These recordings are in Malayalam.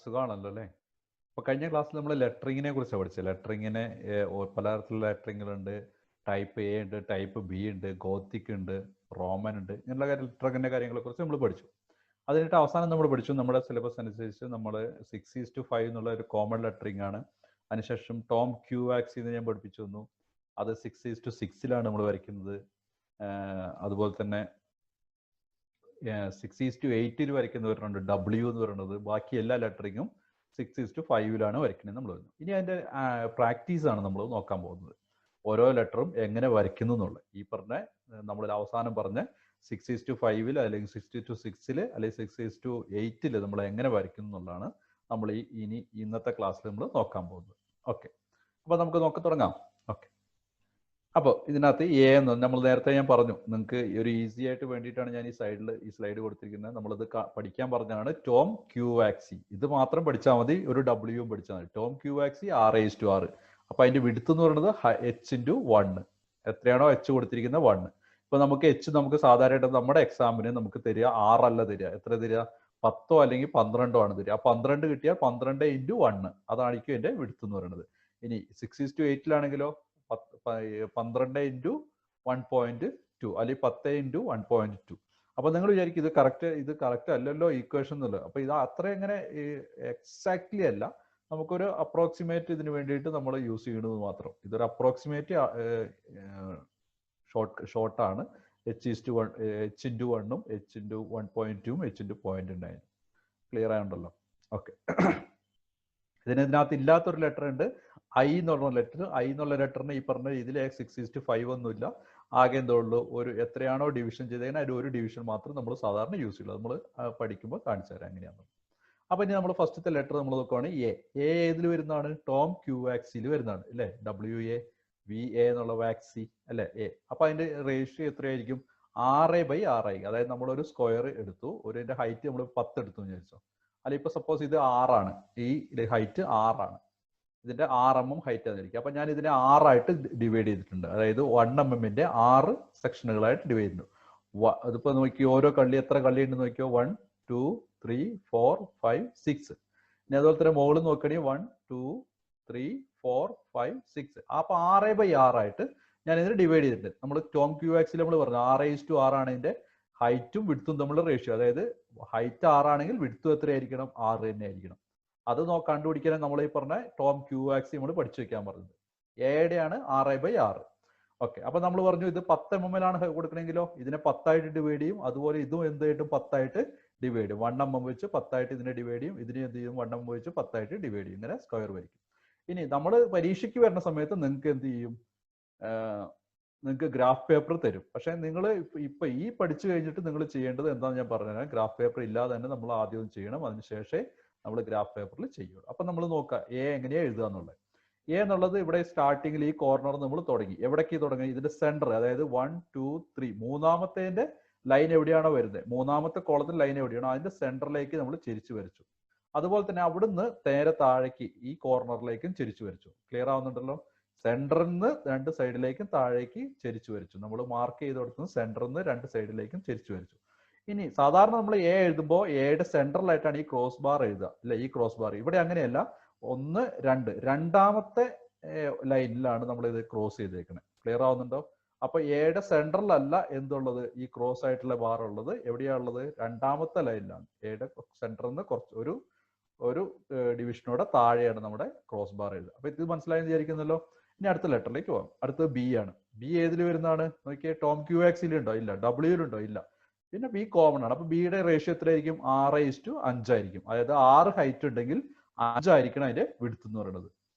സുഖമാണല്ലോ അല്ലേ? അപ്പോൾ കഴിഞ്ഞ ക്ലാസ്സിൽ നമ്മൾ ലെറ്ററിങ്ങിനെ കുറിച്ചാണ് പഠിച്ചത്. ലെറ്ററിങ്ങിനെ പലതരത്തിലുള്ള ലെറ്ററിങ്ങുകളുണ്ട്. ടൈപ്പ് എ ഉണ്ട്, ടൈപ്പ് ബി ഉണ്ട്, ഗോത്തിക് ഉണ്ട്, റോമൻ ഉണ്ട്. ഇങ്ങനെയുള്ള ലെറ്ററിങ്ങിൻ്റെ കാര്യങ്ങളെക്കുറിച്ച് നമ്മൾ പഠിച്ചു. അതിനിട്ട് അവസാനം നമ്മൾ പഠിച്ചു നമ്മുടെ സിലബസ് അനുസരിച്ച് നമ്മൾ 6:5 എന്നുള്ള ഒരു കോമൺ ലെറ്ററിങ് ആണ്. അതിനുശേഷം ടോം ക്യൂ വാക്സി എന്ന് ഞാൻ പഠിപ്പിച്ചു തന്നു. അത് 6:6 നമ്മൾ വരയ്ക്കുന്നത്. അതുപോലെ തന്നെ 6:8 വരയ്ക്കുന്നവരുണ്ട്, ഡബ്ല്യു എന്ന് പറയുന്നത്. ബാക്കി എല്ലാ ലെറ്ററിങ്ങും 6:5 വരയ്ക്കുന്നത് നമ്മൾ പറഞ്ഞു. ഇനി അതിൻ്റെ പ്രാക്ടീസാണ് നമ്മൾ നോക്കാൻ പോകുന്നത്. ഓരോ ലെറ്ററും എങ്ങനെ വരയ്ക്കുന്നു എന്നുള്ളത്. ഈ പറഞ്ഞ നമ്മൾ അവസാനം പറഞ്ഞ 6:5 അല്ലെങ്കിൽ 6:6 അല്ലെങ്കിൽ 6:8 നമ്മൾ എങ്ങനെ വരയ്ക്കുന്നു എന്നുള്ളതാണ് നമ്മൾ ഇന്നത്തെ ക്ലാസ്സിൽ നമ്മൾ നോക്കാൻ പോകുന്നത്. ഓക്കെ, അപ്പോൾ നമുക്ക് തുടങ്ങാം. ഓക്കെ, അപ്പോൾ ഇതിനകത്ത് എ എന്ന് നമ്മൾ നേരത്തെ ഞാൻ പറഞ്ഞു, നിങ്ങൾക്ക് ഒരു ഈസി ആയിട്ട് വേണ്ടിയിട്ടാണ് ഞാൻ ഈ സ്ലൈഡ് കൊടുത്തിരിക്കുന്നത്. നമ്മളിത് പഠിക്കാൻ പറഞ്ഞാണ് ടോം ക്യൂ വാക്സി. ഇത് മാത്രം പഠിച്ചാൽ മതി, ഒരു ഡബ്ല്യുവും പഠിച്ചാൽ മതി. ടോം ക്യൂ വാക്സി 6:6. അപ്പോൾ അതിൻ്റെ വിഡ്ത്ത് എന്ന് പറയുന്നത് h/1. എത്രയാണോ h കൊടുത്തിരിക്കുന്നത് 1. ഇപ്പോൾ നമുക്ക് നമുക്ക് സാധാരണയായിട്ട് നമ്മുടെ എക്സാമിന് നമുക്ക് തരിക 6 അല്ല തരിക. എത്ര തരിക? 10 അല്ലെങ്കിൽ 12 ആണ് തരിക. ആ 12 കിട്ടിയാൽ 12 × 1 അതായിരിക്കും എൻ്റെ വിഡ്ത്ത് എന്ന് പറയുന്നത്. ഇനി 6:8 12 × 1.2 അല്ലെങ്കിൽ 10 × 1.2. അപ്പോൾ നിങ്ങൾ വിചാരിക്കും ഇത് കറക്റ്റ് അല്ലല്ലോ ഈക്വേഷൻ എന്നുള്ളത്. അപ്പോൾ ഇത് അത്ര എങ്ങനെ എക്സാക്ട്ലി അല്ല, നമുക്കൊരു അപ്രോക്സിമേറ്റ് ഇതിന് വേണ്ടിയിട്ട് നമ്മൾ യൂസ് ചെയ്യണമെന്ന് മാത്രം. ഇതൊരു അപ്രോക്സിമേറ്റ് ഷോർട്ടാണ്. h/1 h/1ഉം h/1.2ഉം h/0.9. ക്ലിയർ ആയുണ്ടല്ലോ? ഓക്കെ, ഇതിനകത്ത് ഇല്ലാത്തൊരു ലെറ്റർ ഉണ്ട്, ഐ എന്നുള്ള ലെറ്റർ. ഐ എന്നുള്ള ലെറ്ററിന് ഈ പറഞ്ഞ ഇതിലെ 6:5 ഒന്നുമില്ല. ആകെ എന്തോ ഉള്ളൂ, ഒരു എത്രയാണോ ഡിവിഷൻ ചെയ്തതിന് അതിൽ ഒരു ഡിവിഷൻ മാത്രം നമ്മൾ സാധാരണ യൂസ് ചെയ്യുള്ളൂ. നമ്മൾ പഠിക്കുമ്പോൾ കാണിച്ചു തരാം എങ്ങനെയാണ്. അപ്പോൾ ഇനി നമ്മൾ ഫസ്റ്റത്തെ ലെറ്റർ നമ്മൾ നോക്കുകയാണ് എ. ഏതിൽ വരുന്നതാണ്? ടോം ക്യൂ വാക്സിയിൽ വരുന്നതാണ് അല്ലേ? WA എന്നുള്ള വാക്സി അല്ലേ എ. അപ്പോൾ അതിൻ്റെ റേഷ്യോ എത്രയായിരിക്കും? 6/6. അതായത് നമ്മളൊരു സ്ക്വയർ എടുത്തു, ഇതിൻ്റെ ഹൈറ്റ് നമ്മൾ 10 എടുത്തു എന്ന് വിചാരിച്ചോ. അല്ല, ഇപ്പോൾ സപ്പോസ് ഇത് 6 ഈ ഹൈറ്റ് 6 ഇതിൻ്റെ 6 mm ഹൈറ്റ് ആയിരിക്കും. അപ്പം ഞാൻ ഇതിനെ 6 ഡിവൈഡ് ചെയ്തിട്ടുണ്ട്. അതായത് 1 mm 6 സെക്ഷനുകളായിട്ട് ഡിവൈഡ് ചെയ്തിട്ടുണ്ട്. അതിപ്പോൾ നോക്കി ഓരോ എത്ര കള്ളി ഉണ്ടെന്ന് നോക്കിയോ. 1 2 3 4 5 6. ഇനി അതുപോലെ തന്നെ മുകളിൽ നോക്കുകയാണെങ്കിൽ 1 2 3 4 5 6. അപ്പോൾ 6/6 ഞാൻ ഇതിന് ഡിവൈഡ് ചെയ്തിട്ടുണ്ട്. നമ്മൾ ടോം ക്യൂ വാക്സിൽ നമ്മൾ പറഞ്ഞു 6:6 ആണ് ഇതിൻ്റെ ഹൈറ്റും വിഡ്ത്തും തമ്മിലുള്ള റേഷ്യോ. അതായത് ഹൈറ്റ് 6 ആണെങ്കിൽ വിഡ്ത്തും എത്രയായിരിക്കണം? 6 തന്നെ ആയിരിക്കണം. അത് കണ്ടുപിടിക്കാൻ നമ്മൾ ഈ പറഞ്ഞ ടോം ക്യൂ വാക്സി നമ്മൾ പഠിച്ചു വെക്കാൻ പറഞ്ഞത്. എയുടെയാണ് 6/6. ഓക്കെ, അപ്പൊ നമ്മൾ പറഞ്ഞു ഇത് 10 mm കൊടുക്കണമെങ്കിലോ ഇതിനെ 10 ഡിവൈഡ് ചെയ്യും. അതുപോലെ ഇതും എന്തായിട്ടും 10 ഡിവൈഡ് ചെയ്യും. 1 mm വെച്ച് 10 ഇതിനെ ഡിവൈഡ് ചെയ്യും. ഇതിനെ എന്ത് ചെയ്യും? 1 mm വെച്ച് 10 ഡിവൈഡ് ചെയ്യും. ഇങ്ങനെ സ്ക്വയർ വരയ്ക്കും. ഇനി നമ്മൾ പരീക്ഷയ്ക്ക് വരുന്ന സമയത്ത് നിങ്ങൾക്ക് എന്ത് ചെയ്യും? നിങ്ങൾക്ക് ഗ്രാഫ് പേപ്പർ തരും. പക്ഷെ നിങ്ങൾ ഇപ്പൊ ഈ പഠിച്ചു കഴിഞ്ഞിട്ട് നിങ്ങൾ ചെയ്യേണ്ടത് എന്താണെന്ന് ഞാൻ പറഞ്ഞുതരാം. ഗ്രാഫ് പേപ്പർ ഇല്ലാതെ തന്നെ നമ്മൾ ആദ്യം ചെയ്യണം, അതിനുശേഷം നമ്മൾ ഗ്രാഫ് പേപ്പറിൽ ചെയ്യുള്ളൂ. അപ്പൊ നമ്മൾ നോക്കാം എ എങ്ങനെയാ എഴുതുക എന്നുള്ളത്. എ എന്നുള്ളത് ഇവിടെ സ്റ്റാർട്ടിങ്ങിൽ ഈ കോർണർ നമ്മൾ തുടങ്ങി. എവിടേക്ക് തുടങ്ങി? ഇതിന്റെ സെന്റർ, അതായത് 1 2 3 മൂന്നാമത്തെ ലൈൻ എവിടെയാണോ വരുന്നത്, മൂന്നാമത്തെ കോളത്തിൽ ലൈൻ എവിടെയാണോ അതിന്റെ സെന്ററിലേക്ക് നമ്മൾ ചെരിച്ചു വരച്ചു. അതുപോലെ തന്നെ അവിടുന്ന് നേരെ താഴേക്ക് ഈ കോർണറിലേക്കും ചെരിച്ചു വരച്ചു. ക്ലിയർ ആവുന്നുണ്ടല്ലോ? സെന്ററിൽ നിന്ന് 2 സൈഡിലേക്കും താഴേക്ക് ചെരിച്ചു വരച്ചു. നമ്മൾ മാർക്ക് ചെയ്ത് കൊടുക്കുന്നത് സെന്ററിൽ നിന്ന് 2 സൈഡിലേക്കും ചെരിച്ചു വരച്ചു. ഇനി സാധാരണ നമ്മൾ എ എഴുതുമ്പോൾ എയുടെ സെൻട്രലായിട്ടാണ് ഈ ക്രോസ് ബാർ എഴുതുക അല്ലെ? ഈ ക്രോസ് ബാർ ഇവിടെ അങ്ങനെയല്ല. 1 2 രണ്ടാമത്തെ ലൈനിലാണ് നമ്മൾ ഇത് ക്രോസ് ചെയ്തേക്കുന്നത്. ക്ലിയർ ആവുന്നുണ്ടോ? അപ്പൊ എയുടെ സെൻട്രലല്ല എന്തുള്ളത്, ഈ ക്രോസ് ആയിട്ടുള്ള ബാർ ഉള്ളത്. എവിടെയാണുള്ളത്? രണ്ടാമത്തെ ലൈനിലാണ്. എയുടെ സെന്ററിൽ നിന്ന് കുറച്ച് ഒരു ഡിവിഷനോടെ താഴെയാണ് നമ്മുടെ ക്രോസ് ബാർ എഴുതുക. അപ്പൊ ഇത് മനസ്സിലായെന്ന് വിചാരിക്കുന്നല്ലോ. ഇനി അടുത്ത ലെറ്ററിലേക്ക് പോകാം. അടുത്തത് ബി ആണ്. ബി ഏതിൽ വരുന്നതാണ് നോക്കിയേ? ടോം ക്യൂ വാക്സിൽ ഉണ്ടോ? ഇല്ല. ഡബ്ല്യൂലുണ്ടോ? ഇല്ല. പിന്നെ ബി കോമൺ ആണ്. അപ്പൊ ബിയുടെ റേഷ്യോ എത്രയായിരിക്കും? 6:5 ആയിരിക്കും. അതായത് 6 ഹൈറ്റ് ഉണ്ടെങ്കിൽ 5 ആയിരിക്കണം അതിന്റെ വിഡ്ത്ത് എന്ന് പറയുന്നത്.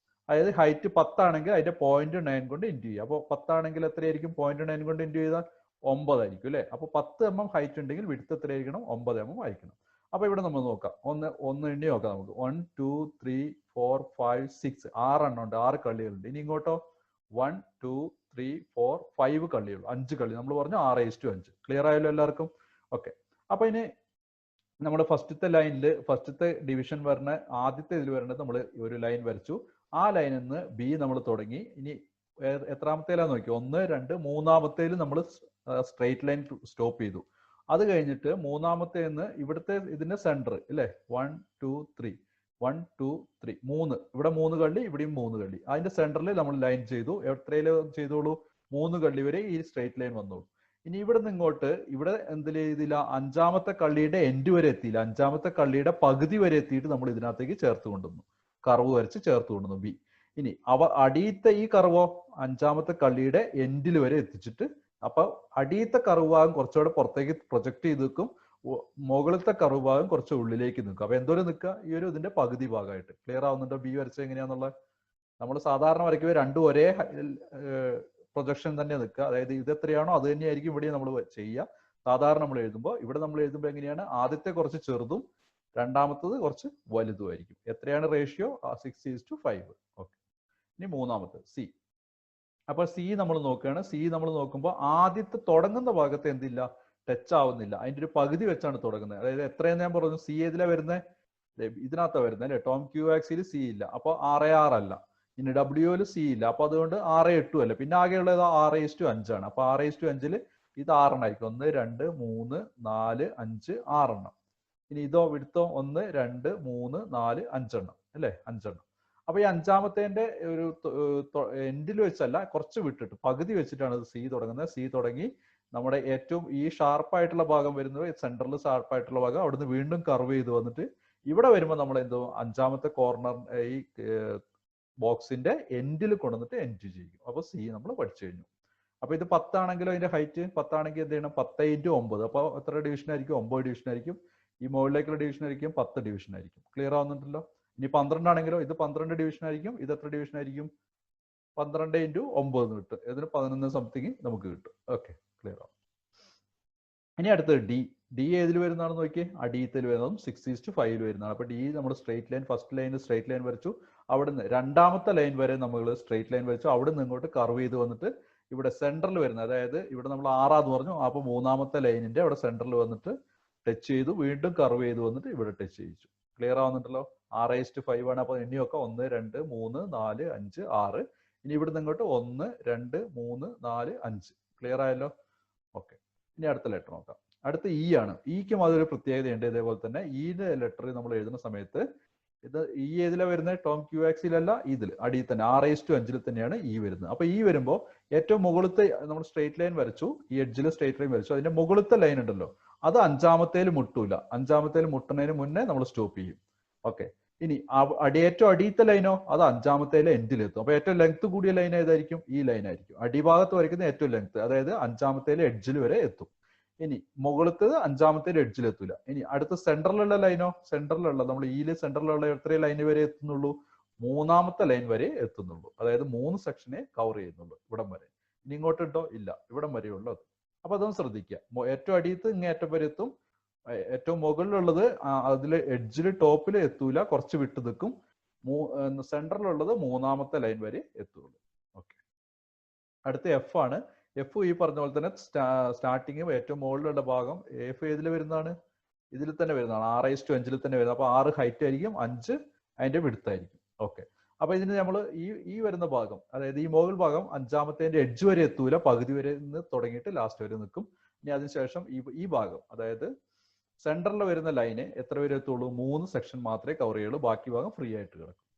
അതായത് ഹൈറ്റ് 10 ആണെങ്കിൽ അതിന്റെ 0.9 കൊണ്ട് ഇൻറ്റു ചെയ്യുക. അപ്പോൾ 10 ആണെങ്കിൽ എത്രയായിരിക്കും? 0.9 കൊണ്ട് ഇൻറ്റു ചെയ്താൽ 9 ആയിരിക്കും അല്ലെ? അപ്പൊ 10 mm ഹൈറ്റ് ഉണ്ടെങ്കിൽ വിഡ്ത്ത് എത്രയായിരിക്കണം? 9 mm ആയിരിക്കണം. അപ്പൊ ഇവിടെ നമ്മൾ നോക്കാം. ഒന്ന് എണ്ണി നോക്കാം നമുക്ക്. 1 2 3 4 5 6 6 എണ്ണം ഉണ്ട്. 6 കള്ളികളുണ്ട്. ഇനി ഇങ്ങോട്ടോ 1 2 3 4 5 കള്ളിയുള്ളൂ. 5 കള്ളി. നമ്മൾ പറഞ്ഞു 6:5. ക്ലിയർ ആയല്ലോ എല്ലാവർക്കും? ഓക്കെ, അപ്പൊ ഇനി നമ്മുടെ ഫസ്റ്റത്തെ ലൈനിൽ ഫസ്റ്റത്തെ ഡിവിഷൻ വരുന്ന ആദ്യത്തെ ഇതിൽ വരേണ്ടത് നമ്മൾ ഒരു ലൈൻ വരച്ചു. ആ ലൈനിൽ നിന്ന് ബി നമ്മൾ തുടങ്ങി. ഇനി എത്രാമത്തേലാന്ന് നോക്കി? 1 2 മൂന്നാമത്തേൽ നമ്മൾ സ്ട്രെയിറ്റ് ലൈൻ സ്റ്റോപ്പ് ചെയ്തു. അത് കഴിഞ്ഞിട്ട് മൂന്നാമത്തേന്ന് ഇവിടുത്തെ ഇതിന്റെ സെന്റർ അല്ലേ? 1 2 3 1 2 3 3 ഇവിടെ 3 കള്ളി ഇവിടെയും 3 കള്ളി. അതിന്റെ സെന്ററിൽ നമ്മൾ ലൈൻ ചെയ്തു. എത്രയില് ചെയ്തോളൂ? 3 കള്ളി വരെ ഈ സ്ട്രേറ്റ് ലൈൻ വന്നോളൂ. ഇനി ഇവിടെ നിന്ന് ഇങ്ങോട്ട് ഇവിടെ എന്തിൽ ചെയ്തില്ല? അഞ്ചാമത്തെ കള്ളിയുടെ എൻഡ് വരെ എത്തിയില്ല. അഞ്ചാമത്തെ കള്ളിയുടെ പകുതി വരെ എത്തിയിട്ട് നമ്മൾ ഇതിനകത്തേക്ക് ചേർത്ത് കൊണ്ടുവന്നു. കർവ് വരച്ച് ചേർത്ത് കൊണ്ടുവന്നു ബി. ഇനി അടിയത്തെ ഈ കർവോ അഞ്ചാമത്തെ കള്ളിയുടെ എൻഡിൽ വരെ എത്തിച്ചിട്ട്, അപ്പൊ അടിയത്തെ കർവ് ഭാഗം കുറച്ചുകൂടെ പുറത്തേക്ക് പ്രൊജക്ട് ചെയ്ത് നിൽക്കും, മുകളിലത്തെ കർവ് ഭാഗം കുറച്ച് ഉള്ളിലേക്ക് നിൽക്കും. അപ്പൊ എന്തോരം നിൽക്കുക? ഈ ഒരു ഇതിന്റെ പകുതി ഭാഗമായിട്ട്. ക്ലിയർ ആവുന്നുണ്ടോ ബി വരച്ചത് എങ്ങനെയാന്നുള്ളത്? നമ്മൾ സാധാരണ വരയ്ക്കുമ്പോൾ രണ്ടും ഒരേ പ്രൊജക്ഷൻ തന്നെ നിൽക്കുക. അതായത് ഇത് എത്രയാണോ അത് തന്നെയായിരിക്കും ഇവിടെ നമ്മൾ ചെയ്യുക. സാധാരണ നമ്മൾ എഴുതുമ്പോൾ ഇവിടെ നമ്മൾ എഴുതുമ്പോൾ എങ്ങനെയാണ്? ആദ്യത്തെ കുറച്ച് ചെറുതും രണ്ടാമത്തത് കുറച്ച് വലുതുമായിരിക്കും. എത്രയാണ് റേഷ്യോ? 6:5. ഓക്കെ. ഇനി മൂന്നാമത്തെ സി. അപ്പൊ സി നമ്മൾ നോക്കുകയാണ്. സി നമ്മൾ നോക്കുമ്പോൾ ആദ്യത്തെ തുടങ്ങുന്ന ഭാഗത്ത് എന്തില്ല? ടച്ച് ആവുന്നില്ല. അതിന്റെ ഒരു പകുതി വെച്ചാണ് തുടങ്ങുന്നത്. അതായത് എത്രയെന്ന് ഞാൻ പറഞ്ഞു? സി ഏതിലാ വരുന്നത്? ഇതിനകത്താണ് വരുന്നത് അല്ലെ? ടോം ക്യൂ ആക്സിൽ സി ഇല്ല, അപ്പൊ 6:6 അല്ല. ഇനി ഡബ്ല്യുവിൽ സി ഇല്ല, അപ്പൊ അതുകൊണ്ട് 6:8 അല്ല. പിന്നെ ആകെയുള്ളത് 6:5 ആണ്. അപ്പൊ 6:5 ഇത് 6 ആയിരിക്കും. 1 2 3 4 5 6. ഇനി ഇതോ വിടുത്തോ 1 2 3 4 5 അല്ലെ? 5. അപ്പൊ ഈ അഞ്ചാമത്തേന്റെ ഒരു എൻഡിൽ വെച്ചല്ല, കുറച്ച് വിട്ടിട്ട് പകുതി വെച്ചിട്ടാണ് സി തുടങ്ങുന്നത്. സി തുടങ്ങി നമ്മുടെ ഏറ്റവും ഈ ഷാർപ്പായിട്ടുള്ള ഭാഗം വരുന്നത്, സെന്ററിൽ ഷാർപ്പായിട്ടുള്ള ഭാഗം, അവിടുന്ന് വീണ്ടും കർവ് ചെയ്ത് വന്നിട്ട് ഇവിടെ വരുമ്പോൾ നമ്മൾ എന്തോ അഞ്ചാമത്തെ കോർണർ ഈ ബോക്സിന്റെ എൻഡിൽ കൊണ്ടുവന്നിട്ട് എൻഡ് ചെയ്യും. അപ്പൊ സി നമ്മൾ പഠിച്ചു കഴിഞ്ഞു. അപ്പൊ ഇത് 10 ആണെങ്കിലും അതിന്റെ ഹൈറ്റ് 10 ആണെങ്കിൽ എന്ത് ചെയ്യണം? 10 × 9. അപ്പൊ എത്ര ഡിവിഷൻ ആയിരിക്കും? 9 ഡിവിഷൻ ആയിരിക്കും. ഈ മുകളിലേക്കുള്ള ഡിവിഷൻ ആയിരിക്കും 10 ഡിവിഷൻ ആയിരിക്കും. ക്ലിയർ ആവുന്നുണ്ടല്ലോ? ഇനി 12 ആണെങ്കിലോ ഇത് 12 ഡിവിഷൻ ആയിരിക്കും. ഇത് എത്ര ഡിവിഷൻ ആയിരിക്കും? 12 × 9 കിട്ടും. ഇതിന് 11 സംതിങ് നമുക്ക് കിട്ടും. ഓക്കെ, ക്ലിയർ ആവും. ഇനി അടുത്തത് ഡി. ഡി ഏതിൽ വരുന്നതാണെന്ന് നോക്കിയേ? അടിയത്തിൽ വരുന്നതും 6:5 വരുന്നതാണ്. അപ്പൊ ഡി നമ്മൾ straight line, first line straight line വരച്ചു. അവിടുന്ന് രണ്ടാമത്തെ ലൈൻ വരെ നമ്മൾ സ്ട്രേറ്റ് ലൈൻ വരച്ചു. അവിടുന്ന് ഇങ്ങോട്ട് കർവ് ചെയ്ത് വന്നിട്ട് ഇവിടെ സെന്ററിൽ വരുന്നത്, അതായത് ഇവിടെ നമ്മൾ 6 പറഞ്ഞു, അപ്പൊ മൂന്നാമത്തെ ലൈനിന്റെ അവിടെ സെന്ററിൽ വന്നിട്ട് ടച്ച് ചെയ്തു, വീണ്ടും കർവ് ചെയ്ത് വന്നിട്ട് ഇവിടെ ടച്ച് ചെയ്യിച്ചു. ക്ലിയർ ആവുന്നുണ്ടല്ലോ? 6:5 ആണ്. അപ്പൊ എണ്ണിയൊക്കെ 1 2 3 4 5 6. ഇനി ഇവിടെ നിന്ന് ഇങ്ങോട്ട് 1 2 3 4 5. ക്ലിയർ ആയല്ലോ? ഓക്കെ. ഇനി അടുത്ത ലെറ്റർ നോക്കാം. അടുത്ത ഇ ആണ്. ഇക്കും അതൊരു പ്രത്യേകതയുണ്ട്. ഇതേപോലെ തന്നെ ഇയുടെ ലെറ്റർ നമ്മൾ എഴുതുന്ന സമയത്ത് ഇത് ഇ ഏതിലാണ് വരുന്നത്? ടോം ക്യൂ ആക്സിലല്ല, ഇതിൽ അടിയിൽ തന്നെ 6:5 തന്നെയാണ് ഇ വരുന്നത്. അപ്പൊ ഇ വരുമ്പോൾ ഏറ്റവും മുകളിലത്തെ നമ്മൾ സ്ട്രേറ്റ് ലൈൻ വരച്ചു, ഈ എഡ്ജിൽ സ്ട്രേറ്റ് ലൈൻ വരച്ചു. അതിന്റെ മുകളിലത്തെ ലൈൻ ഉണ്ടല്ലോ, അത് അഞ്ചാമത്തേൽ മുട്ടൂല. അഞ്ചാമത്തേൽ മുട്ടുന്നതിന് മുന്നേ നമ്മൾ സ്റ്റോപ്പ് ചെയ്യും. ഓക്കെ. ഇനി ഏറ്റവും അടിയത്തെ ലൈനോ അത് അഞ്ചാമത്തേലെ എൻഡിലെത്തും. അപ്പൊ ഏറ്റവും ലെങ്ത് കൂടിയ ലൈൻ ഏതായിരിക്കും? ഈ ലൈൻ ആയിരിക്കും. അടിഭാഗത്ത് വരയ്ക്കുന്ന ഏറ്റവും ലെങ്ത്, അതായത് അഞ്ചാമത്തേലെ എഡ്ജിൽ വരെ എത്തും. ഇനി മുകളിലത്തത് അഞ്ചാമത്തേലെ എഡ്ജിൽ എത്തൂല. ഇനി അടുത്ത സെന്ററിലുള്ള ലൈനോ? സെന്ററിലുള്ള നമ്മൾ ഈയിലെ സെന്ററിലുള്ള എത്ര ലൈൻ വരെ എത്തുന്നുള്ളൂ? മൂന്നാമത്തെ ലൈൻ വരെ എത്തുന്നുള്ളൂ. അതായത് 3 സെക്ഷനെ കവർ ചെയ്യുന്നുള്ളൂ ഇവിടം വരെ. ഇനി ഇങ്ങോട്ട് ഉണ്ടോ? ഇല്ല, ഇവിടം വരെ ഉള്ളൂ അത്. അപ്പൊ അതൊന്ന് ശ്രദ്ധിക്കുക. ഏറ്റവും അടിയത്ത് ഇങ്ങേറ്റം വരെ എത്തും. ഏറ്റവും മുകളിലുള്ളത് അതിൽ എഡ്ജിൽ ടോപ്പിൽ എത്തൂല, കുറച്ച് വിട്ട് നിൽക്കും. സെന്ററിലുള്ളത് മൂന്നാമത്തെ ലൈൻ വരെ എത്തുള്ളൂ. ഓക്കെ. അടുത്ത എഫ് ആണ്. എഫ് ഈ പറഞ്ഞ പോലെ തന്നെ സ്റ്റാർട്ടിങ് ഏറ്റവും മുകളിലുള്ള ഭാഗം എഫ് ഏതിൽ വരുന്നതാണ്? ഇതിൽ തന്നെ വരുന്നതാണ്. 6:5 തന്നെ വരുന്നത്. അപ്പൊ 6 ഹൈറ്റ് ആയിരിക്കും, 5 അതിന്റെ വിടുത്തായിരിക്കും. ഓക്കെ. അപ്പൊ ഇതിന് നമ്മൾ ഈ വരുന്ന ഭാഗം, അതായത് ഈ മുകൾ ഭാഗം അഞ്ചാമത്തേന്റെ എഡ്ജ് വരെ എത്തൂല, പകുതി വരെ നിന്ന് തുടങ്ങിയിട്ട് ലാസ്റ്റ് വരെ നിൽക്കും. ഇനി അതിനുശേഷം ഈ ഭാഗം, അതായത് സെന്ററിൽ വരുന്ന ലൈന് എത്ര വരെ എത്തുള്ളൂ? 3 സെക്ഷൻ മാത്രമേ കവർ ചെയ്യുള്ളൂ, ബാക്കി ഭാഗം ഫ്രീ ആയിട്ട് കിടക്കും.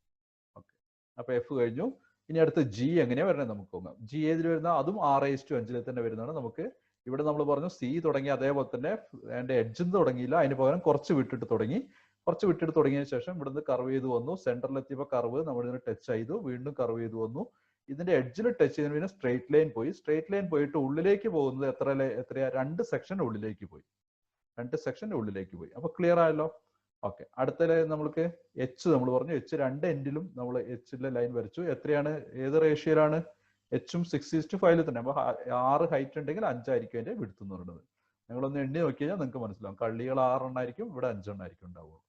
ഓക്കെ. അപ്പൊ എഫ് കഴിഞ്ഞു. ഇനി അടുത്ത് ജി എങ്ങനെയാ വരുന്നത് നമുക്ക് നോക്കാം. ജി ഏതിൽ വരുന്ന? അതും 6:5 തന്നെ വരുന്നതാണ്. നമുക്ക് ഇവിടെ നമ്മൾ പറഞ്ഞു സി തുടങ്ങി, അതേപോലെ തന്നെ അതിന്റെ എഡ്ജിൽ നിന്ന് തുടങ്ങിയില്ല, അതിന് പകരം കുറച്ച് വിട്ടിട്ട് തുടങ്ങി. കുറച്ച് വിട്ടിട്ട് തുടങ്ങിയതിനു ശേഷം ഇവിടുന്ന് കർവ് ചെയ്ത് വന്നു. സെന്ററിൽ എത്തിയപ്പോൾ കർവ് നമ്മൾ ഇതിന് ടച്ച് ചെയ്തു, വീണ്ടും കർവ് ചെയ്ത് വന്നു. ഇതിന്റെ എഡ്ജിൽ ടച്ച് ചെയ്തതിന് പിന്നെ സ്ട്രേറ്റ് ലൈൻ പോയി. സ്ട്രേറ്റ് ലൈൻ പോയിട്ട് ഉള്ളിലേക്ക് പോകുന്നത് എത്രയാ? 2 സെക്ഷൻ ഉള്ളിലേക്ക് പോയി. 2 സെക്ഷൻ ഉള്ളിലേക്ക് പോയി. അപ്പൊ ക്ലിയർ ആയല്ലോ? ഓക്കെ. അടുത്ത നമ്മൾക്ക് എച്ച് നമ്മൾ പറഞ്ഞു. എച്ച് 2 എൻഡിലും നമ്മൾ എച്ചിന്റെ ലൈൻ വരച്ചു. എത്രയാണ്? ഏത് റേഷ്യോയിലാണ്? എച്ചും 6:5 തന്നെ. അപ്പൊ 6 ഹൈറ്റ് ഉണ്ടെങ്കിൽ 5 ആയിരിക്കും അതിന്റെ വിഡ്ത്ത് എന്ന് പറയുന്നത്. നിങ്ങളൊന്ന് എണ്ണി നോക്കി കഴിഞ്ഞാൽ നിങ്ങൾക്ക് മനസ്സിലാവും. കള്ളികൾ 6 ആയിരിക്കും, ഇവിടെ 5 ആയിരിക്കും ഉണ്ടാവുള്ളൂ.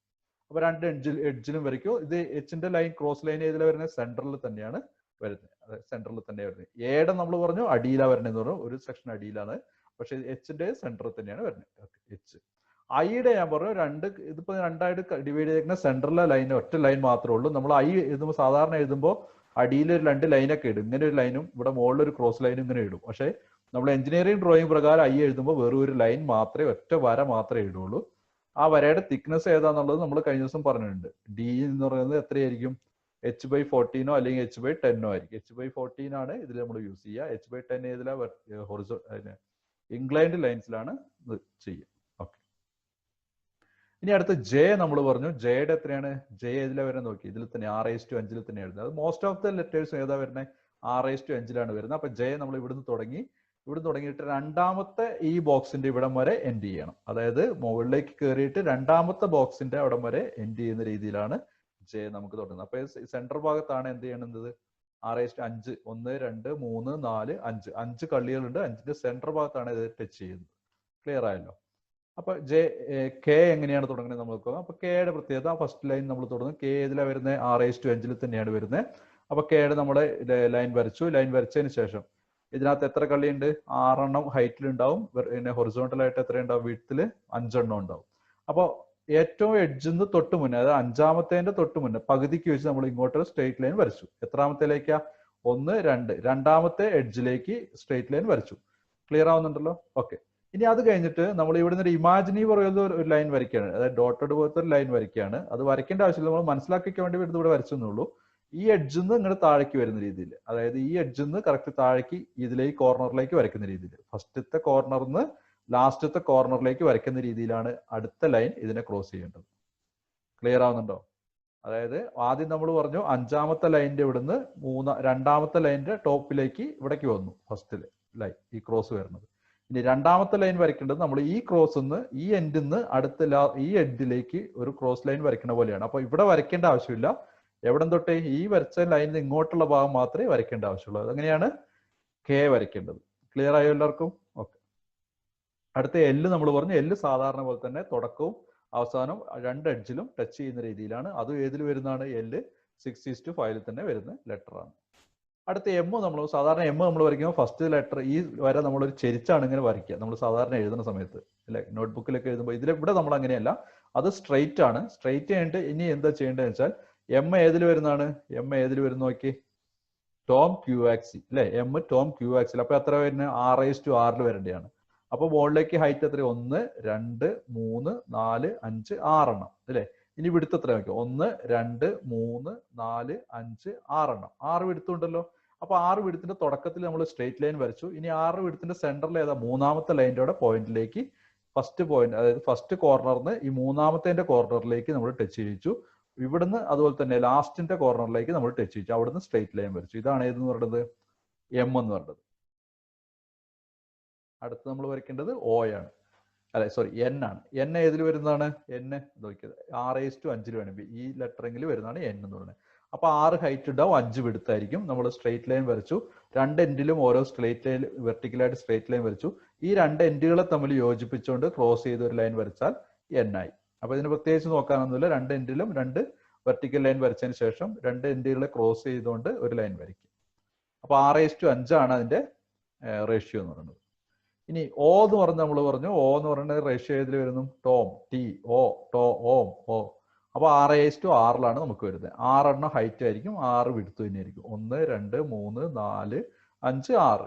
അപ്പൊ 2 എഡ്ജിലും വരയ്ക്കും. ഇത് എച്ചിന്റെ ലൈൻ, ക്രോസ് ലൈൻ ഏതിലാണ് വരുന്നത്? സെന്ററിൽ തന്നെയാണ് വരുന്നത്. അതെ, സെന്ററിൽ തന്നെയാണ് വരുന്നത്. എയുടെ നമ്മൾ പറഞ്ഞു അടിയിലാണ് വരുന്നതെന്ന് പറഞ്ഞു, ഒരു സെക്ഷൻ അടിയിലാണ്. പക്ഷെ എച്ചിന്റെ സെന്ററിൽ തന്നെയാണ് വരുന്നത്. എച്ച്. ഐയുടെ ഞാൻ പറഞ്ഞു ഇതിപ്പോ 2ആയിട്ട് ഡിവൈഡ് ചെയ്തിരിക്കുന്ന സെന്ററിലെ ലൈൻ ഒറ്റ ലൈൻ മാത്രമേ ഉള്ളൂ. നമ്മൾ ഐ എഴുതുമ്പോൾ സാധാരണ എഴുതുമ്പോൾ അടിയിൽ ഒരു 2 ലൈനൊക്കെ ഇടും. ഇങ്ങനെ ഒരു ലൈനും ഇവിടെ മുകളിൽ ഒരു ക്രോസ് ലൈനും ഇങ്ങനെ ഇടും. പക്ഷേ നമ്മൾ എഞ്ചിനീയറിംഗ് ഡ്രോയിങ് പ്രകാരം ഐ എഴുതുമ്പോൾ വെറും ഒരു ലൈൻ മാത്രമേ, ഒറ്റ വര മാത്രമേ ഇടുള്ളൂ. ആ വരയുടെ തിക്നെസ് ഏതാന്നുള്ളത് നമ്മൾ കഴിഞ്ഞ ദിവസം പറഞ്ഞിട്ടുണ്ട്. ഡി എന്ന് പറയുന്നത് എത്രയായിരിക്കും? h/14 അല്ലെങ്കിൽ h/10 ആയിരിക്കും. h/14 ആണ് ഇതിൽ നമ്മൾ യൂസ് ചെയ്യുക. h/10 ഏതിലാ? ഇൻക്ലൈൻഡ് ലൈൻസിലാണ് ഇത് ചെയ്യുക. ഓക്കെ. ഇനി അടുത്ത ജെ നമ്മൾ പറഞ്ഞു. ജെയുടെ എത്രയാണ്? ജെ ഏതിലാ വരുന്നത് നോക്കി. ഇതിൽ തന്നെ 6:5 തന്നെ എഴുതുന്നത്. അത് മോസ്റ്റ് ഓഫ് ദ ലെറ്റേഴ്സ് ഏതാ വരുന്നത്? 6:5 വരുന്നത്. അപ്പൊ ജെ നമ്മൾ ഇവിടുന്ന് തുടങ്ങിയിട്ട് രണ്ടാമത്തെ ഈ ബോക്സിന്റെ ഇവിടം വരെ എൻഡ് ചെയ്യണം. അതായത് മുകളിലേക്ക് കയറിയിട്ട് രണ്ടാമത്തെ ബോക്സിന്റെ അവിടം വരെ എൻഡ് ചെയ്യുന്ന രീതിയിലാണ് ജെ നമുക്ക് തുടങ്ങുന്നത്. അപ്പൊ സെൻട്രൽ ഭാഗത്താണ് എന്ത് ചെയ്യണത്? 6:5 1 2 3 4 5 5 കള്ളികളുണ്ട്. 5ന്റെ സെൻട്രൽ ഭാഗത്താണ് ഇത് ടച്ച് ചെയ്യുന്നത്. ക്ലിയർ ആയല്ലോ? അപ്പൊ കെ എങ്ങനെയാണ് തുടങ്ങുന്നത് നമ്മൾ നോക്കുക. അപ്പൊ കെയുടെ പ്രത്യേകത ഫസ്റ്റ് ലൈൻ നമ്മൾ തുടങ്ങും. കെ ഏതിലാണ് വരുന്നത്? 6:5 തന്നെയാണ് വരുന്നത്. അപ്പൊ കെയുടെ നമ്മുടെ ലൈൻ വരച്ചു. ലൈൻ വരച്ചതിന് ശേഷം ഇതിനകത്ത് എത്ര കള്ളിയുണ്ട്? 6 എണ്ണം ഹൈറ്റിലുണ്ടാവും. പിന്നെ ഹൊറിസോണ്ടൽ ആയിട്ട് എത്ര ഉണ്ടാവും? വിഡ്ത്തിൽ 5 എണ്ണം ഉണ്ടാവും. അപ്പോൾ ഏറ്റവും എഡ്ജിന്ന് തൊട്ട് മുന്നേ, അതായത് അഞ്ചാമത്തേന്റെ തൊട്ട് മുന്നേ പകുതിക്ക് വെച്ച് നമ്മൾ ഇങ്ങോട്ട് സ്ട്രെയിറ്റ് ലൈൻ വരച്ചു. എത്രാമത്തേലേക്കാ? 1 2 രണ്ടാമത്തെ എഡ്ജിലേക്ക് സ്ട്രെയിറ്റ് ലൈൻ വരച്ചു. ക്ലിയർ ആവുന്നുണ്ടല്ലോ? ഓക്കെ. ഇനി അത് കഴിഞ്ഞിട്ട് നമ്മൾ ഇവിടുന്ന് ഒരു ഇമാജിനി പറയുന്ന ഒരു ലൈൻ വരയ്ക്കുകയാണ്. അതായത് ഡോട്ടഡ് പോലത്തെ ഒരു ലൈൻ വരയ്ക്കുകയാണ്. അത് വരയ്ക്കേണ്ട ആവശ്യമില്ല, നമ്മൾ മനസ്സിലാക്കിക്കാൻ വേണ്ടി ഇവിടെ വരച്ചെന്നുള്ളൂ. ഈ എഡ്ജിൽ നിന്ന് ഇങ്ങനെ താഴേക്ക് വരുന്ന രീതിയിൽ, അതായത് ഈ എഡ്ജിൽ നിന്ന് കറക്റ്റ് താഴേക്ക് ഇതിലേക്ക് കോർണറിലേക്ക് വരയ്ക്കുന്ന രീതിയിൽ, ഫസ്റ്റത്തെ കോർണറിൽ നിന്ന് ലാസ്റ്റത്തെ കോർണറിലേക്ക് വരയ്ക്കുന്ന രീതിയിലാണ് അടുത്ത ലൈൻ ഇതിനെ ക്രോസ് ചെയ്യേണ്ടത്. ക്ലിയർ ആവുന്നുണ്ടോ? അതായത് ആദ്യം നമ്മൾ പറഞ്ഞു അഞ്ചാമത്തെ ലൈനിന്റെ ഇവിടുന്ന് രണ്ടാമത്തെ ലൈനിന്റെ ടോപ്പിലേക്ക് ഇവിടേക്ക് വന്നു ഫസ്റ്റ് ലൈൻ ഈ ക്രോസ് വരുന്നത്. ഇനി രണ്ടാമത്തെ ലൈൻ വരയ്ക്കേണ്ടത് നമ്മൾ ഈ ക്രോസ് നിന്ന് ഈ എൻഡിൽ നിന്ന് അടുത്ത ഈ എൻഡിലേക്ക് ഒരു ക്രോസ് ലൈൻ വരയ്ക്കുന്ന പോലെയാണ്. അപ്പൊ ഇവിടെ വരയ്ക്കേണ്ട ആവശ്യമില്ല. എവിടം തൊട്ടേ ഈ വരച്ച ലൈനിന് ഇങ്ങോട്ടുള്ള ഭാഗം മാത്രമേ വരയ്ക്കേണ്ട ആവശ്യമുള്ളൂ. അതങ്ങനെയാണ് കെ വരയ്ക്കേണ്ടത്. ക്ലിയർ ആയോ എല്ലാവർക്കും? ഓക്കെ. അടുത്ത എല്ല് നമ്മൾ പറഞ്ഞു. എല്ല് സാധാരണ പോലെ തന്നെ തുടക്കവും അവസാനം രണ്ട് എഡ്ജിലും ടച്ച് ചെയ്യുന്ന രീതിയിലാണ്. അതും ഏതിൽ വരുന്നതാണ്? എല്ല് 6:5 തന്നെ വരുന്ന ലെറ്റർ ആണ്. അടുത്ത എം നമ്മൾ സാധാരണ നമ്മൾ വരയ്ക്കുമ്പോൾ ഫസ്റ്റ് ലെറ്റർ ഈ വര നമ്മളൊരു ചെരിച്ചാണ് ഇങ്ങനെ വരയ്ക്കുക നമ്മൾ സാധാരണ എഴുതുന്ന സമയത്ത്, അല്ലെ? നോട്ട്ബുക്കിലൊക്കെ എഴുതുമ്പോൾ ഇവിടെ നമ്മൾ അങ്ങനെയല്ല, അത് സ്ട്രെയിറ്റ് ആണ്. സ്ട്രെയിറ്റ് കഴിഞ്ഞിട്ട് ഇനി എന്താ ചെയ്യേണ്ടതെന്ന് വെച്ചാൽ എം ഏതിൽ വരുന്നതാണ്? എം ഏതിൽ വരുന്ന നോക്കി? ടോം ക്യൂ ആക്സി, അല്ലെ? എം ടോം ക്യൂ ആക്സിൽ. അപ്പൊ എത്ര വരുന്നത്? 6:6 വരേണ്ടതാണ്. അപ്പൊ മുകളിലേക്ക് ഹൈറ്റ് എത്ര? 1 2 3 4 5 6 എണ്ണം, അല്ലെ? ഇനി വിടുത്ത് എത്ര നോക്കിയോ? 1 2 3 4 5 6 എണ്ണം. 6 വിടുത്തുണ്ടല്ലോ. അപ്പൊ 6 വിടുത്തിന്റെ തുടക്കത്തിൽ നമ്മൾ സ്ട്രെയിറ്റ് ലൈൻ വരച്ചു. ഇനി 6 വിടുത്തിന്റെ സെന്ററിൽ ഏതാ? മൂന്നാമത്തെ ലൈനിന്റെ പോയിന്റിലേക്ക് ഫസ്റ്റ് പോയിന്റ്, അതായത് ഫസ്റ്റ് കോർണറിന് ഈ മൂന്നാമത്തെ കോർണറിലേക്ക് നമ്മൾ ടച്ച് ചെയ്യിച്ചു. ഇവിടുന്ന് അതുപോലെ തന്നെ ലാസ്റ്റിന്റെ കോർണറിലേക്ക് നമ്മൾ ടച്ച് ചെയ്യിച്ചു. അവിടുന്ന് സ്ട്രെയിറ്റ് ലൈൻ വരച്ചു. ഇതാണ് ഏതെന്ന് പറയുന്നത്? എം എന്ന് പറയുന്നത്. അടുത്ത് നമ്മൾ വരയ്ക്കേണ്ടത് O ആണ്, അല്ലെ? സോറി, N ആണ്. N ഏതിൽ വരുന്നതാണ്? N നോക്കിയത് 6:5 വേണം. ഈ ലെറ്ററിംഗിൽ വരുന്നതാണ് N എന്ന് പറയുന്നത്. അപ്പൊ 6 ഹൈറ്റ് ഉണ്ടാവും, 5 വിടുത്തായിരിക്കും. നമ്മൾ സ്ട്രെയിറ്റ് ലൈൻ വരച്ചു. രണ്ട് എൻഡിലും ഓരോ സ്ട്രെയിറ്റ് ലൈൻ, വെർട്ടിക്കലായിട്ട് സ്ട്രെയിറ്റ് ലൈൻ വരച്ചു. ഈ രണ്ട് എൻഡുകളെ തമ്മിൽ യോജിപ്പിച്ചുകൊണ്ട് ക്രോസ് ചെയ്ത് ഒരു ലൈൻ വരച്ചാൽ N ആയി. അപ്പൊ ഇതിന് പ്രത്യേകിച്ച് നോക്കാനൊന്നുമില്ല. രണ്ട് എൻഡിലും രണ്ട് വെർട്ടിക്കൽ ലൈൻ വരച്ചതിന് ശേഷം രണ്ട് എൻഡുകളെ ക്രോസ് ചെയ്തുകൊണ്ട് ഒരു ലൈൻ വരയ്ക്കും. അപ്പൊ 6:5 ആണ് അതിന്റെ റേഷ്യോ എന്ന് പറയുന്നത്. ഇനി O എന്ന് പറഞ്ഞ് നമ്മൾ പറഞ്ഞു. O എന്ന് പറയുന്നത് റേഷ്യോ ഏതിൽ വരുന്നു? ടോം, TO, ഓം, O. അപ്പൊ 6:6 നമുക്ക് വരുന്നത്. 6 എണ്ണം ഹൈറ്റ് ആയിരിക്കും, 6 വിടുത്ത് തന്നെയായിരിക്കും. 1 2 3 4 5 6.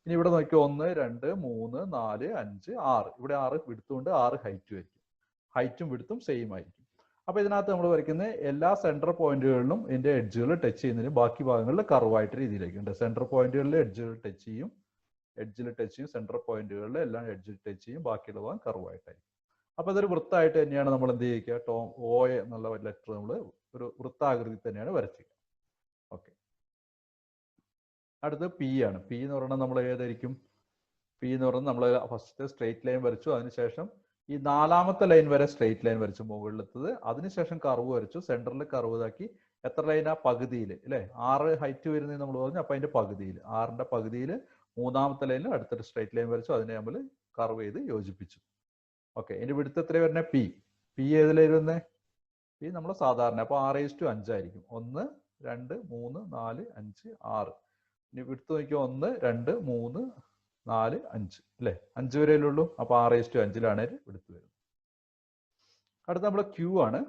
ഇനി ഇവിടെ നോക്കിയോ? 1 2 3 4 5 6. ഇവിടെ 6 വിടുത്തുണ്ട്, 6 ഹൈറ്റും ആയിരിക്കും. ഹൈറ്റും വിടുത്തും സെയിം ആയിരിക്കും. അപ്പൊ ഇതിനകത്ത് നമ്മൾ വരയ്ക്കുന്ന എല്ലാ സെന്റർ പോയിന്റുകളിലും ഇതിന്റെ എഡ്ജുകൾ ടച്ച് ചെയ്യുന്നതിന് ബാക്കി ഭാഗങ്ങളിൽ കർവായിട്ട് രീതിയിലേക്കുണ്ട്. സെന്റർ പോയിന്റുകളിൽ എഡ്ജുകൾ ടച്ച് ചെയ്യും, സെന്റർ പോയിന്റുകളിൽ എല്ലാം എഡ്ജിൽ ടച്ച് ചെയ്യും, ബാക്കിയുള്ള ഭാഗം കർവായിട്ടായിരിക്കും. അപ്പൊ ഇതൊരു വൃത്തായിട്ട് തന്നെയാണ് നമ്മൾ എന്ത് ചെയ്യുക? ടോം O എന്നുള്ള ലെറ്റർ നമ്മൾ ഒരു വൃത്താകൃതി തന്നെയാണ് വരച്ചത്. ഓക്കെ. അടുത്ത് P ആണ്. P എന്ന് പറയുന്നത് നമ്മൾ ഏതായിരിക്കും? P എന്ന് പറയുന്നത് നമ്മൾ ഫസ്റ്റ് സ്ട്രെയിറ്റ് ലൈൻ വരച്ചു. അതിനുശേഷം ഈ നാലാമത്തെ ലൈൻ വരെ സ്ട്രെയിറ്റ് ലൈൻ വരച്ചു മുകളിലെത്തത്. അതിനുശേഷം കർവ് വരച്ചു. സെന്ററിൽ കർവ് ഇതാക്കി. എത്ര ലൈനാ? പകുതിയിൽ, അല്ലെ? 6 ഹൈറ്റ് വരുന്നത് നമ്മൾ പറഞ്ഞു. അപ്പൊ അതിന്റെ പകുതിയിൽ, 6ന്റെ പകുതിയിൽ മൂന്നാമത്തെ ലൈനിൽ അടുത്തൊരു സ്ട്രെയിറ്റ് ലൈൻ വരച്ചു. അതിനെ നമ്മൾ കർവ് ചെയ്ത് യോജിപ്പിച്ചു. ഓക്കെ. ഇനി വിടുത്ത് എത്ര വരുന്നത്? P ഏതിലായിരുന്നു വരുന്നത്? P നമ്മൾ സാധാരണ. അപ്പൊ 6:5 ആയിരിക്കും. 1 2 3 4 5 6. ഇനി വിടുത്ത് നോക്കിയോ? 1 2 3 4 5, അല്ലെ? 5 വരെയല്ലേ? അപ്പൊ 6:5 വിടുത്ത് വരുന്നത്. അടുത്ത നമ്മൾ Q ആണ്.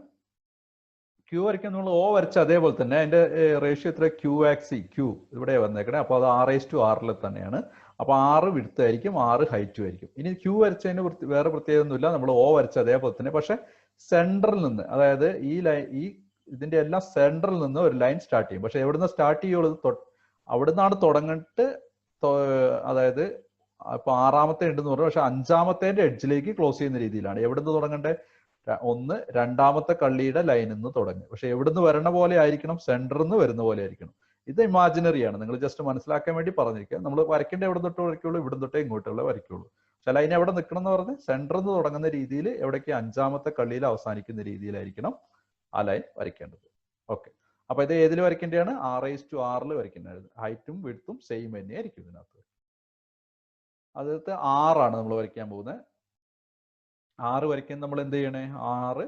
Q വരയ്ക്കാൻ നമ്മൾ O വരച്ച അതേപോലെ തന്നെ അതിന്റെ റേഷ്യോ എത്ര? Q ആക്സി, Q ഇവിടെ വന്നേക്കണേ. അപ്പൊ അത് 6:6 തന്നെയാണ്. അപ്പോൾ 6 വിഡ്ത്ത് ആയിരിക്കും, 6 ഹൈറ്റും ആയിരിക്കും. ഇനി ക്യൂ വരച്ചതിന് വേറെ പ്രത്യേകത ഒന്നുമില്ല, നമ്മൾ O വരച്ച അതേപോലെ തന്നെ. പക്ഷെ സെൻട്രൽ നിന്ന്, അതായത് ഈ ഇതിന്റെ എല്ലാം സെൻട്രൽ നിന്ന് ഒരു ലൈൻ സ്റ്റാർട്ട് ചെയ്യും. പക്ഷെ എവിടുന്ന് സ്റ്റാർട്ട് ചെയ്യുള്ളത്, അവിടുന്നാണ് തുടങ്ങിട്ട്, അതായത് ഇപ്പൊ 6ാമത്തെ ഉണ്ടെന്ന് പറഞ്ഞു, പക്ഷെ 5ാമത്തേന്റെ എഡ്ജിലേക്ക് ക്ലോസ് ചെയ്യുന്ന രീതിയിലാണ്. എവിടുന്ന് തുടങ്ങണ്ടേ? 2ാമത്തെ കള്ളിയുടെ ലൈനിൽ നിന്ന് തുടങ്ങി. പക്ഷെ എവിടുന്ന് വരണ പോലെ ആയിരിക്കണം? സെന്ററിൽ നിന്ന് വരുന്ന പോലെ ആയിരിക്കണം. ഇത് ഇമാജിനറിയാണ്, നിങ്ങൾ ജസ്റ്റ് മനസ്സിലാക്കാൻ വേണ്ടി പറഞ്ഞിരിക്കുക. നമ്മൾ വരയ്ക്കേണ്ട എവിടെ തൊട്ട് വരയ്ക്കുള്ളൂ? ഇവിടെ തൊട്ടേ ഇങ്ങോട്ടുള്ള വരയ്ക്കുള്ളൂ. പക്ഷെ ലൈൻ എവിടെ നിൽക്കണം എന്ന് പറഞ്ഞ് സെന്ററിൽ നിന്ന് തുടങ്ങുന്ന രീതിയിൽ, എവിടേക്ക് 5ാമത്തെ കള്ളിയിൽ അവസാനിക്കുന്ന രീതിയിലായിരിക്കണം ആ ലൈൻ വരയ്ക്കേണ്ടത്. ഓക്കെ, അപ്പൊ ഇത് ഏതിൽ വരയ്ക്കേണ്ടതാണ്? 6:6 വരയ്ക്കേണ്ടത്. ഹൈറ്റും വിഡ്ത്തും സെയിം തന്നെയായിരിക്കും ഇതിനകത്ത്. അതിലത്തെ 6ആണ് നമ്മൾ വരയ്ക്കാൻ പോകുന്നത്. 6 വരയ്ക്കാൻ നമ്മൾ എന്ത് ചെയ്യണേ? 6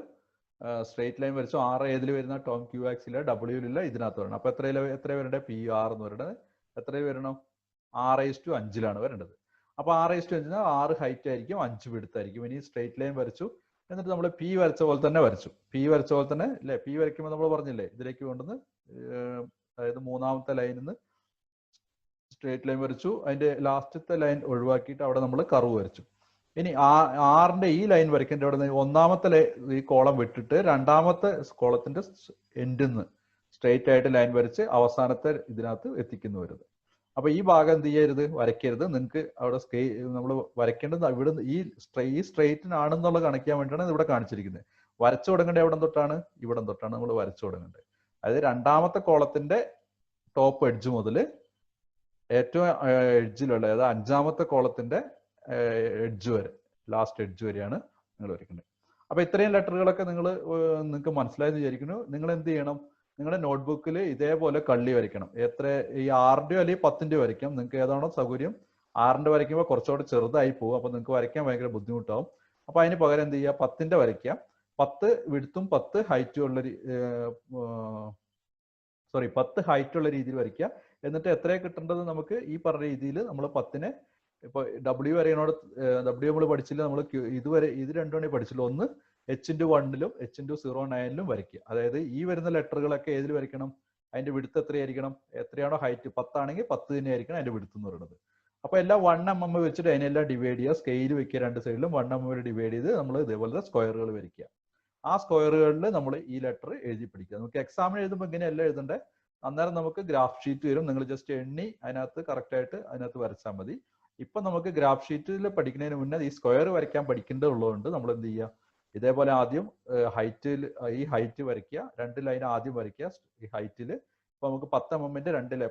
സ്ട്രേറ്റ് ലൈൻ വരച്ചു. 6 ഏതിൽ വരുന്ന? ടോം ക്യൂ ആക്സില, ഡബ്ല്യൂലില്ല, ഇതിനകത്ത് വരണം. അപ്പൊ എത്ര വരേണ്ടത്? PR എന്ന് പറയുന്നത് എത്ര വരണം? 6:5 വരേണ്ടത്. അപ്പൊ 6:5 6 ഹൈറ്റ് ആയിരിക്കും, 5 വിഡ്ത്ത് ആയിരിക്കും. ഇനി സ്ട്രേറ്റ് ലൈൻ വരച്ചു, എന്നിട്ട് നമ്മൾ P വരച്ച പോലെ തന്നെ വരച്ചു. P വരച്ച പോലെ തന്നെ അല്ലെ? P വരയ്ക്കുമ്പോൾ നമ്മൾ പറഞ്ഞില്ലേ, ഇതിലേക്ക് കൊണ്ടുവന്ന് അതായത് 3ാമത്തെ ലൈനിൽ നിന്ന് സ്ട്രേറ്റ് ലൈൻ വരച്ചു. അതിന്റെ ലാസ്റ്റത്തെ ലൈൻ ഒഴിവാക്കിയിട്ട് അവിടെ നമ്മൾ കർവ് വരച്ചു. ഇനി 6ന്റെ ഈ ലൈൻ വരയ്ക്കേണ്ട അവിടെ നിന്ന് 1ാമത്തെ ഈ കോളം വിട്ടിട്ട് 2ാമത്തെ കോളത്തിന്റെ എൻഡിൽ നിന്ന് സ്ട്രേറ്റ് ആയിട്ട് ലൈൻ വരച്ച് അവസാനത്തെ ഇതിനകത്ത് എത്തിക്കുന്നു വരുന്നത്. അപ്പൊ ഈ ഭാഗം എന്ത് ചെയ്യരുത്? വരയ്ക്കരുത്. നിങ്ങൾക്ക് അവിടെ നമ്മൾ വരയ്ക്കേണ്ടത് ഇവിടെ ഈ സ്ട്രെയിറ്റിനാണെന്നുള്ള കാണിക്കാൻ വേണ്ടിയാണ് ഇവിടെ കാണിച്ചിരിക്കുന്നത്. വരച്ചു തുടങ്ങേണ്ടത് എവിടെ തൊട്ടാണ്? ഇവിടെ തൊട്ടാണ് നമ്മൾ വരച്ചു തുടങ്ങേണ്ടത്. അതായത് 2ാമത്തെ കോളത്തിന്റെ ടോപ്പ് എഡ്ജ് മുതൽ ഏറ്റവും എഡ്ജിലുള്ള, അതായത് 5ാമത്തെ കോളത്തിന്റെ എഡ്ജ് വരെ, ലാസ്റ്റ് എഡ്ജ് വരെയാണ് നിങ്ങൾ വരയ്ക്കേണ്ടത്. അപ്പൊ ഇത്രയും ലെറ്ററുകളൊക്കെ നിങ്ങൾക്ക് മനസ്സിലായെന്ന് വിചാരിക്കുന്നു. നിങ്ങൾ എന്ത് ചെയ്യണം? നിങ്ങളുടെ നോട്ട്ബുക്കിൽ ഇതേപോലെ കള്ളി വരയ്ക്കണം. ഈ 6ന്റെയോ അല്ലെങ്കിൽ 10ന്റെയോ വരയ്ക്കാം. നിങ്ങൾക്ക് ഏതാണോ സൗകര്യം. 6ന്റെ വരയ്ക്കുമ്പോൾ കുറച്ചുകൂടെ ചെറുതായി പോകും, അപ്പൊ നിങ്ങൾക്ക് വരയ്ക്കാൻ ഭയങ്കര ബുദ്ധിമുട്ടാവും. അപ്പൊ അതിന് പകരം എന്ത് ചെയ്യുക? 10ന്റെ വരയ്ക്കാം. 10 വിഡ്ത്തും 10 ഹൈറ്റും ഉള്ള 10 ഹൈറ്റ് ഉള്ള രീതിയിൽ വരയ്ക്കുക. എന്നിട്ട് എത്രയാണ് കിട്ടേണ്ടത്? നമുക്ക് ഈ പറഞ്ഞ രീതിയിൽ നമ്മൾ 10നെ ഇപ്പൊ W വരയോട് W നമ്മൾ പഠിച്ചില്ല, നമ്മൾ ഇത് രണ്ടുമാണ് പഠിച്ചില്ല. ഒന്ന് H×1 H×09 വരയ്ക്കുക. അതായത് ഈ വരുന്ന ലെറ്ററുകളൊക്കെ ഏതിൽ വരയ്ക്കണം? അതിന്റെ വിഡ്ത്ത് എത്രയായിരിക്കണം? എത്രയാണോ ഹൈറ്റ് 10 ആണെങ്കിൽ 10 തന്നെ ആയിരിക്കണം അതിന്റെ വിഡ്ത്ത് എന്ന് പറയുന്നത്. അപ്പൊ എല്ലാം 1 mm വെച്ചിട്ട് അതിനെല്ലാം ഡിവൈഡ് ചെയ്യുക. സ്കെയിൽ വെക്കുക, രണ്ട് സൈഡിലും 1 mm ഡിവൈഡ് ചെയ്ത് നമ്മൾ ഇതേപോലത്തെ സ്ക്വയറുകൾ വരയ്ക്കുക. ആ സ്ക്വയറുകളിൽ നമ്മൾ ഈ ലെറ്റർ എഴുതി പഠിക്കുക. നമുക്ക് എക്സാമിന് എഴുതുമ്പോൾ ഇങ്ങനെയല്ല എഴുതണ്ടേ. അന്നേരം നമുക്ക് ഗ്രാഫ് ഷീറ്റ് വരും. നിങ്ങൾ ജസ്റ്റ് എണ്ണി അതിനകത്ത് കറക്റ്റ് ആയിട്ട് അതിനകത്ത് വരച്ചാൽ മതി. ഇപ്പൊ നമുക്ക് ഗ്രാഫ് ഷീറ്റിൽ പഠിക്കുന്നതിന് മുന്നേ ഈ സ്ക്വയർ വരയ്ക്കാൻ പഠിക്കേണ്ടതുള്ളതുകൊണ്ട് നമ്മൾ എന്ത് ചെയ്യുക? ഇതേപോലെ ആദ്യം ഈ ഹൈറ്റ് വരയ്ക്കുക. 2 ലൈൻ ആദ്യം വരയ്ക്കുക ഈ ഹൈറ്റിൽ. ഇപ്പൊ നമുക്ക് 10 mm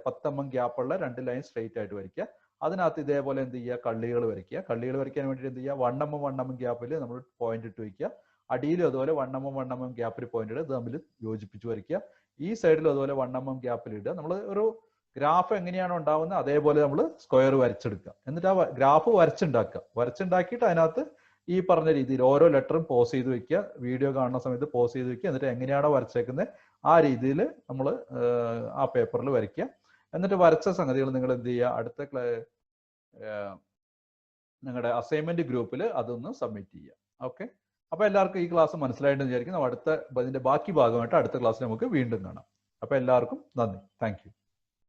10 mm ഗ്യാപ്പുള്ള 2 ലൈൻ സ്ട്രെയിറ്റ് ആയിട്ട് വരയ്ക്കുക. അതിനകത്ത് ഇതേപോലെ എന്ത് ചെയ്യുക? കള്ളികൾ വരയ്ക്കുക. കള്ളികൾ വരയ്ക്കാൻ വേണ്ടിയിട്ട് എന്ത് ചെയ്യുക? 1 mm ഗ്യാപ്പിൽ നമ്മൾ പോയിന്റ് ഇട്ട് വയ്ക്കുക. അടിയിലും അതുപോലെ 1 mm ഗ്യാപ്പിൽ പോയിന്റ് ഇടുക. ഇത് തമ്മിൽ യോജിപ്പിച്ച് വരയ്ക്കുക. ഈ സൈഡിലും അതുപോലെ 1 mm ഗ്യാപ്പിൽ ഇടുക. നമ്മൾ ഒരു ഗ്രാഫ് എങ്ങനെയാണോ ഉണ്ടാവുന്നത് അതേപോലെ നമ്മൾ സ്ക്വയർ വരച്ചെടുക്കുക. എന്നിട്ട് ആ ഗ്രാഫ് വരച്ചുണ്ടാക്കിയിട്ട് അതിനകത്ത് ഈ പറഞ്ഞ രീതിയിൽ ഓരോ ലെറ്ററും പോസ് ചെയ്ത് വെക്കുക. വീഡിയോ കാണുന്ന സമയത്ത് പോസ് ചെയ്ത് വെക്കുക. എന്നിട്ട് എങ്ങനെയാണോ വരച്ചേക്കുന്നത് ആ രീതിയിൽ നമ്മൾ ആ പേപ്പറിൽ വരയ്ക്കുക. എന്നിട്ട് വരച്ച സംഗതികൾ നിങ്ങൾ എന്ത് ചെയ്യുക? അടുത്ത നിങ്ങളുടെ അസൈൻമെന്റ് ഗ്രൂപ്പിൽ അതൊന്ന് സബ്മിറ്റ് ചെയ്യുക. ഓക്കെ, അപ്പൊ എല്ലാവർക്കും ഈ ക്ലാസ് മനസ്സിലായിട്ടെന്ന് വിചാരിക്കുന്നു. ഇതിന്റെ ബാക്കി ഭാഗമായിട്ട് അടുത്ത ക്ലാസ്സിൽ നമുക്ക് വീണ്ടും കാണാം. അപ്പൊ എല്ലാവർക്കും നന്ദി. Thank you.